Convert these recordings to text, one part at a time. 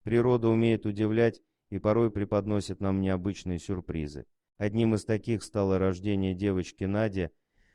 Природа умеет удивлять и порой преподносит нам необычные сюрпризы. Одним из таких стало рождение девочки Нади,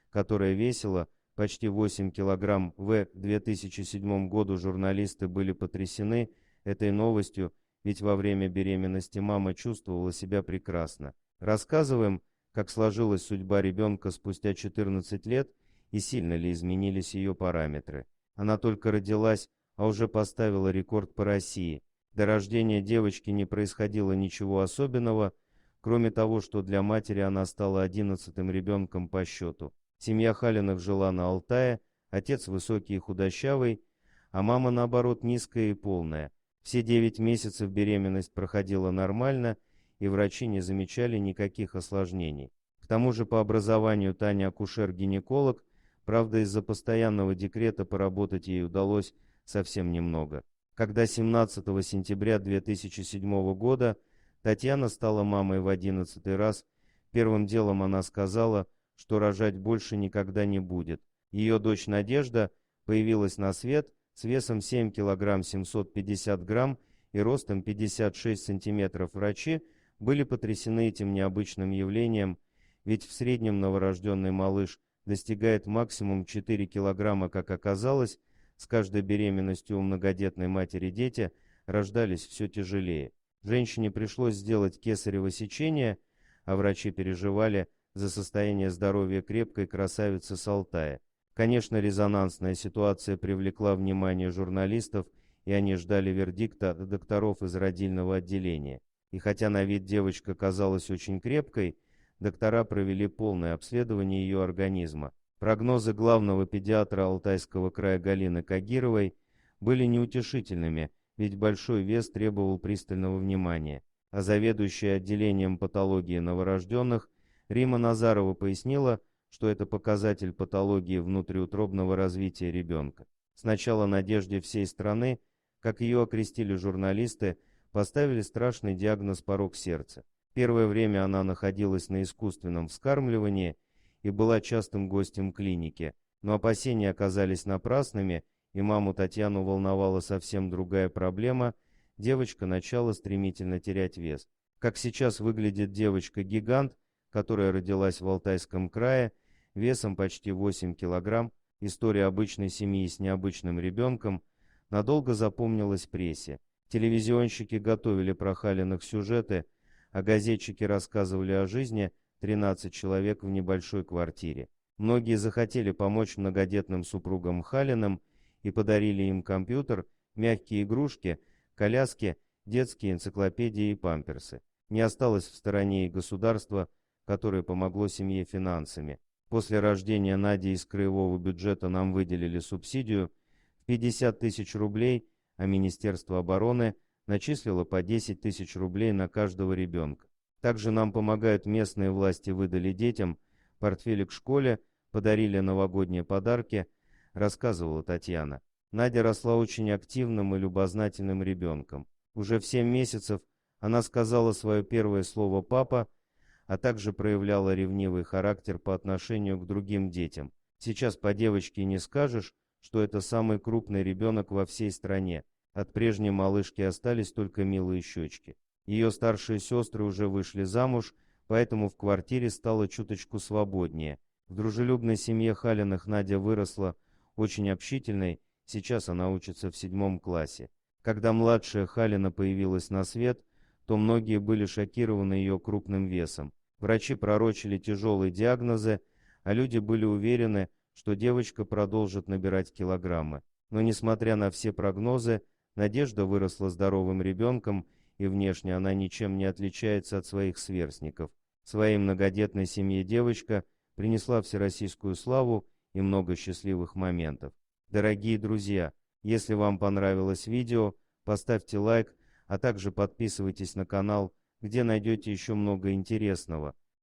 которая весила почти 8 килограмм. В 2007 году журналисты были потрясены этой новостью, ведь во время беременности мама чувствовала себя прекрасно. Рассказываем, как сложилась судьба ребенка спустя 14 лет и сильно ли изменились ее параметры. Она только родилась, а уже поставила рекорд по России. До рождения девочки не происходило ничего особенного, кроме того, что для матери она стала 11-м ребенком по счету. Семья Халиных жила на Алтае, отец высокий и худощавый, а мама, наоборот, низкая и полная. Все 9 месяцев беременность проходила нормально, и врачи не замечали никаких осложнений. К тому же по образованию Таня акушер-гинеколог, правда из-за постоянного декрета поработать ей удалось совсем немного. Когда 17 сентября 2007 года Татьяна стала мамой в 11-й раз, первым делом она сказала, что рожать больше никогда не будет. Ее дочь Надежда появилась на свет с весом 7 кг 750 грамм и ростом 56 сантиметров. Врачи были потрясены этим необычным явлением, ведь в среднем новорожденный малыш достигает максимум 4 килограмма, как оказалось. С каждой беременностью у многодетной матери дети рождались все тяжелее. Женщине пришлось сделать кесарево сечение, а врачи переживали за состояние здоровья крепкой красавицы с Алтая. Конечно, резонансная ситуация привлекла внимание журналистов, и они ждали вердикта от докторов из родильного отделения. И хотя на вид девочка казалась очень крепкой, доктора провели полное обследование ее организма. Прогнозы главного педиатра Алтайского края Галины Кагировой были неутешительными, ведь большой вес требовал пристального внимания. А заведующая отделением патологии новорожденных Рима Назарова пояснила, что это показатель патологии внутриутробного развития ребенка. Сначала Надежде всей страны, как ее окрестили журналисты, поставили страшный диагноз порок сердца. Первое время она находилась на искусственном вскармливании и была частым гостем клиники, но опасения оказались напрасными, и маму Татьяну волновала совсем другая проблема. Девочка начала стремительно терять вес. Как сейчас выглядит девочка-гигант, которая родилась в Алтайском крае, весом почти 8 килограмм, история обычной семьи с необычным ребенком, надолго запомнилась прессе. Телевизионщики готовили про Халиных сюжеты, а газетчики рассказывали о жизни 13 человек в небольшой квартире. Многие захотели помочь многодетным супругам Халиным и подарили им компьютер, мягкие игрушки, коляски, детские энциклопедии и памперсы. Не осталось в стороне и государство, которое помогло семье финансами. После рождения Нади из краевого бюджета нам выделили субсидию в 50 тысяч рублей, а Министерство обороны начислило по 10 тысяч рублей на каждого ребенка. Также нам помогают местные власти, выдали детям портфели к школе, подарили новогодние подарки, рассказывала Татьяна. Надя росла очень активным и любознательным ребенком. Уже в 7 месяцев она сказала свое первое слово «папа», а также проявляла ревнивый характер по отношению к другим детям. Сейчас по девочке не скажешь, что это самый крупный ребенок во всей стране. От прежней малышки остались только милые щечки. Ее старшие сестры уже вышли замуж, поэтому в квартире стало чуточку свободнее. В дружелюбной семье Халиных Надя выросла очень общительной, сейчас она учится в 7 классе. Когда младшая Халина появилась на свет, то многие были шокированы ее крупным весом. Врачи пророчили тяжелые диагнозы, а люди были уверены, что девочка продолжит набирать килограммы. Но несмотря на все прогнозы, Надежда выросла здоровым ребенком, и внешне она ничем не отличается от своих сверстников. Своей многодетной семье девочка принесла всероссийскую славу и много счастливых моментов. Дорогие друзья, если вам понравилось видео, поставьте лайк, а также подписывайтесь на канал, где найдете еще много интересного.